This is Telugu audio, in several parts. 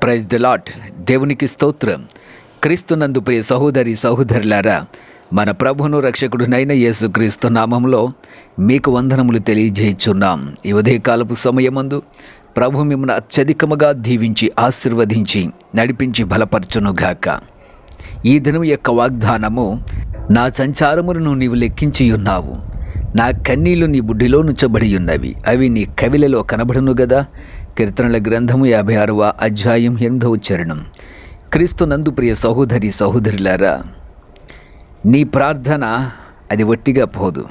Praise the lord. దేవునికి స్తోత్రం. క్రీస్తునందు ప్రియ సహోదరి సహోదరులారా, మన ప్రభువును రక్షకుడునైన యేసుక్రీస్తు నామములో మీకు వందనములు తెలియజేయుచున్నాం. ఈ ఉదయకాలపు సమయమందు ప్రభు మిమ్మల్ని అత్యధికముగా దీవించి ఆశీర్వదించి నడిపించి బలపరచునుగాక. ఈ దినం యొక్క వాగ్దానము, నా సంచారములను నీవు లెక్కించి ఉన్నావు, నా కన్నీళ్లు నీ బుడ్డిలో నుంచబడి ఉన్నవి, అవి నీ కవిలలో కనబడును గదా. కీర్తనల గ్రంథము 56వ అధ్యాయం 8వ చరణం. క్రీస్తునందు ప్రియ సహోదరి సహోదరులారా, నీ ప్రార్థన అది ఒట్టిగా పోదు.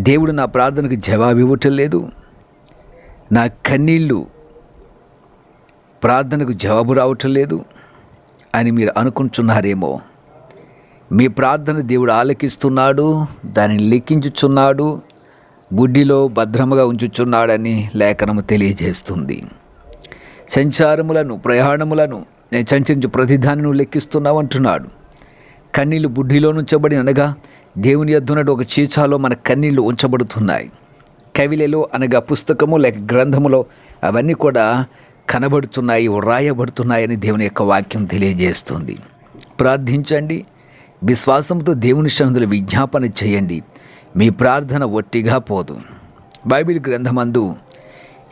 దేవుడు నా ప్రార్థనకు జవాబు ఇవ్వటం లేదు, నా కన్నీళ్ళు ప్రార్థనకు జవాబు రావటం లేదు అని మీరు అనుకుంటున్నారేమో. మీ ప్రార్థన దేవుడు ఆలకిస్తున్నాడు, దానిని లెక్కించుచున్నాడు, బుడ్డిలో భద్రముగా ఉంచుచున్నాడని లేఖనము తెలియజేస్తుంది. సంచారములను ప్రయాణములను నేను సంచరించు ప్రతిదాన్ని నువ్వు లెక్కిస్తున్నావు అంటున్నాడు. కన్నీళ్ళు బుడ్డిలో ఉంచబడి అనగా దేవుని యొద్దనున్న ఒక చీచాలో మన కన్నీళ్ళు ఉంచబడుతున్నాయి. కవిలలో అనగా పుస్తకము లేక గ్రంథములో అవన్నీ కూడా కనబడుతున్నాయి, వ్రాయబడుతున్నాయని దేవుని యొక్క వాక్యం తెలియజేస్తుంది. ప్రార్థించండి, విశ్వాసంతో దేవుని సన్నిధిలో విజ్ఞాపన చేయండి. మీ ప్రార్థన ఒట్టిగా పోదు. బైబిల్ గ్రంథమందు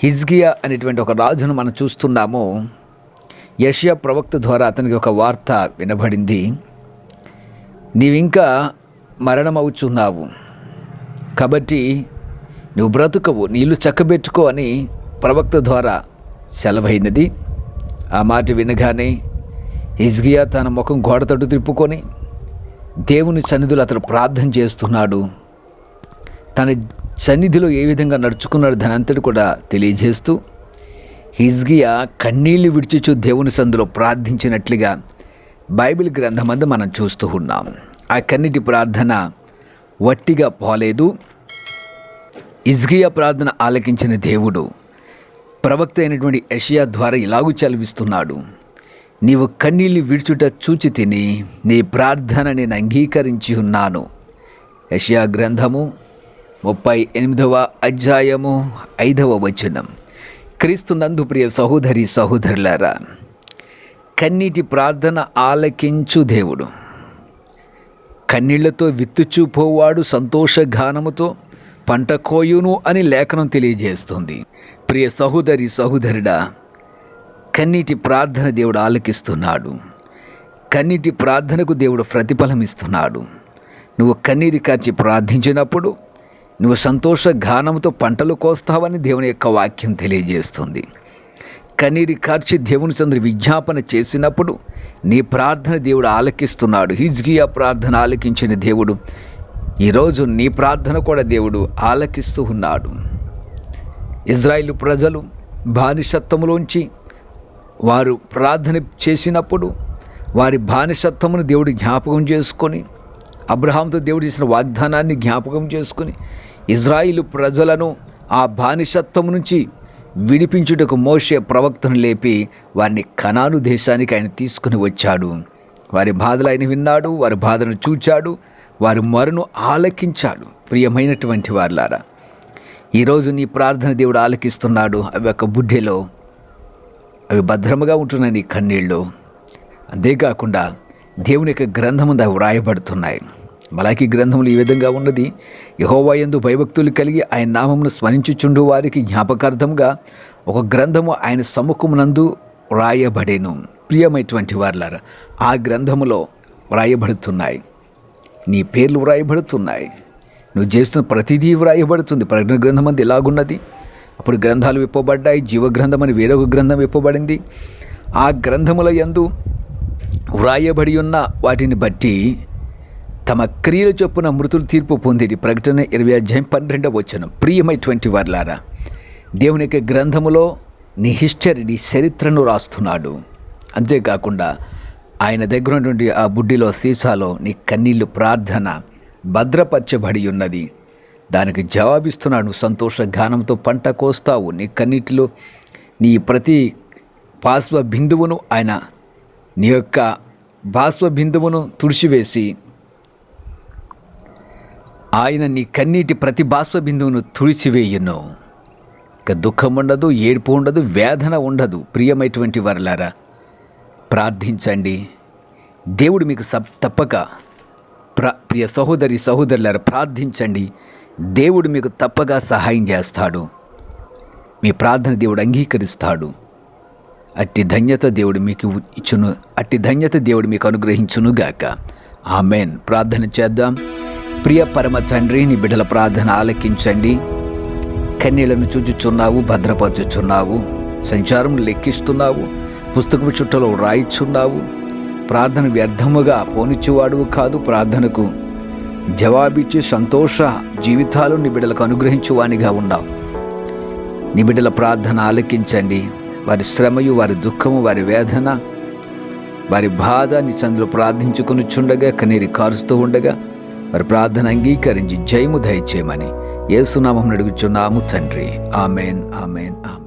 హిజ్కియా అనేటువంటి ఒక రాజును మనం చూస్తున్నాము. యెషయా ప్రవక్త ద్వారా అతనికి ఒక వార్త వినబడింది. నీవింకా మరణమవుచున్నావు, కాబట్టి నువ్వు బ్రతుకవు, నీళ్ళు చక్కబెట్టుకో అని ప్రవక్త ద్వారా సెలవైనది. ఆ మాట వినగానే హిజ్కియా తన ముఖం గోడ తట్టు తిప్పుకొని దేవుని సన్నిధిలో అతడు ప్రార్థన చేస్తున్నాడు. తన సన్నిధిలో ఏ విధంగా నడుచుకున్నాడు దాని అంతటి కూడా తెలియజేస్తూ హిజ్కియా కన్నీళ్లు విడిచిచు దేవుని సన్నిధిలో ప్రార్థించినట్లుగా బైబిల్ గ్రంథమందు మనం చూస్తూ ఉన్నాం. ఆ కన్నీటి ప్రార్థన వట్టిగా పోలేదు. హిజ్కియా ప్రార్థన ఆలకించిన దేవుడు ప్రవక్త అయినటువంటి యెషయా ద్వారా ఇలాగూ చదివిస్తున్నాడు. నీవు కన్నీళ్ళు విడుచుట చూచి తిని నీ ప్రార్థన నేను అంగీకరించి ఉన్నాను. యెషయా గ్రంథము 38వ అధ్యాయము 5వ వచనం. క్రీస్తునందు ప్రియ సహోదరి సహోదరులారా, కన్నీటి ప్రార్థన ఆలకించు దేవుడు. కన్నీళ్లతో విత్తుచూ పోవాడు సంతోషగానముతో పంట కోయును అని లేఖనం తెలియజేస్తుంది. ప్రియ సహోదరి సహోదరుడా, కన్నీటి ప్రార్థన దేవుడు ఆలకిస్తున్నాడు. కన్నీటి ప్రార్థనకు దేవుడు ప్రతిఫలం ఇస్తున్నాడు. నువ్వు కన్నీరు కార్చి ప్రార్థించినప్పుడు నువ్వు సంతోష గానంతో పంటలు కోస్తావని దేవుని యొక్క వాక్యం తెలియజేస్తుంది. కన్నీరు కార్చి దేవుని సందరి విజ్ఞాపన చేసినప్పుడు నీ ప్రార్థన దేవుడు ఆలకిస్తున్నాడు. హిజ్కియా ప్రార్థన ఆలకించిన దేవుడు ఈరోజు నీ ప్రార్థన కూడా దేవుడు ఆలకిస్తూ ఉన్నాడు. ఇజ్రాయేలు ప్రజలు బానిసత్వములోంచి వారు ప్రార్థన చేసినప్పుడు వారి బానిసత్వమును దేవుడు జ్ఞాపకం చేసుకొని, అబ్రహాంతో దేవుడు చేసిన వాగ్దానాన్ని జ్ఞాపకం చేసుకుని ఇజ్రాయిలు ప్రజలను ఆ బానిసత్వం నుంచి విడిపించుటకు మోషే ప్రవక్తను లేపి వారిని కనాను దేశానికి ఆయన తీసుకుని వచ్చాడు. వారి బాధలు ఆయన విన్నాడు, వారి బాధను చూచాడు, వారి మొరను ఆలకించాడు. ప్రియమైనటువంటి వారులారా, ఈరోజు నీ ప్రార్థన దేవుడు ఆలకిస్తున్నాడు. అవి ఒక బుడ్డెలో అవి భద్రముగా ఉంటున్నాయి నీ కన్నీళ్ళు. అంతేకాకుండా దేవుని యొక్క గ్రంథము అవి వ్రాయబడుతున్నాయి. మలాకి గ్రంథములు ఈ విధంగా ఉన్నది. యెహోవా యందు భయభక్తులు కలిగి ఆయన నామమును స్మరించుచుండు వారికి జ్ఞాపకార్థంగా ఒక గ్రంథము ఆయన సముఖమునందు వ్రాయబడేను. ప్రియమైనటువంటి వారులారా, ఆ గ్రంథములో వ్రాయబడుతున్నాయి, నీ పేర్లు వ్రాయబడుతున్నాయి, నువ్వు చేస్తున్న ప్రతిదీ వ్రాయబడుతుంది. ప్రకటన గ్రంథం అంతా ఇలాగున్నది. అప్పుడు గ్రంథాలు విప్పబడ్డాయి, జీవగ్రంథం అని వేరొక గ్రంథం విప్పబడింది. ఆ గ్రంథముల యందు వ్రాయబడి ఉన్న వాటిని బట్టి తమ క్రియల చొప్పున మృతులు తీర్పు పొందిరి. ప్రకటన 20వ అధ్యాయం 12వ వచనం. ప్రియమైనటువంటి వారులారా, దేవుని యొక్క గ్రంథములో నీ హిస్టరీ, నీ చరిత్రను రాస్తున్నాడు. అంతేకాకుండా ఆయన దగ్గర ఉన్నటువంటి ఆ బుడ్డిలో సీసాలో నీ కన్నీళ్ళు ప్రార్థన భద్రపరచబడి ఉన్నది. దానికి జవాబిస్తున్నాడు. సంతోష గానంతో పంట కోస్తావు. నీ కన్నీటిలో నీ ప్రతి బాష్ప బిందువును ఆయన నీ యొక్క బాష్ప బిందువును తుడిచివేసి ఆయన నీ కన్నీటి ప్రతి బాష్ప బిందువును తుడిచివేయును. ఇక దుఃఖం ఉండదు, ఏడుపు ఉండదు, వేదన ఉండదు. ప్రియమైనటువంటి వారలారా, ప్రార్థించండి. దేవుడు మీకు తప్పక ప్రియ సహోదరి సహోదరులారా, ప్రార్థించండి. దేవుడు మీకు తప్పగా సహాయం చేస్తాడు. మీ ప్రార్థన దేవుడు అంగీకరిస్తాడు. అట్టి ధన్యత దేవుడు మీకు ఇచ్చును, అట్టి ధన్యత దేవుడు మీకు అనుగ్రహించునుగాక. ఆమెన్. ప్రార్థన చేద్దాం. ప్రియ పరమ తండ్రి, నీ బిడ్డల ప్రార్థన ఆలకించండి. కన్నీళ్లను చూచుచున్నావు, భద్రపరచుచున్నావు, సంచారం లెక్కిస్తున్నావు, పుస్తకపు చుట్టలో రాయిచున్నావు. ప్రార్థన వ్యర్థముగా పోనిచ్చేవాడువు కాదు. ప్రార్థనకు జవాబిచ్చి సంతోష జీవితాలు నీ బిడ్డలకు అనుగ్రహించువానిగా ఉన్నావు. నీ బిడ్డల ప్రార్థన ఆలకించండి. వారి శ్రమయు, వారి దుఃఖము, వారి వేదన, వారి బాధ నీ సందులో ప్రార్థించుకొనిచుండగా, కన్నీరు కారుస్తూ ఉండగా వారి ప్రార్థన అంగీకరించి జయము దయచేయమని యేసునామమున అడుగుచున్నాము తండ్రి. Amen, amen, amen.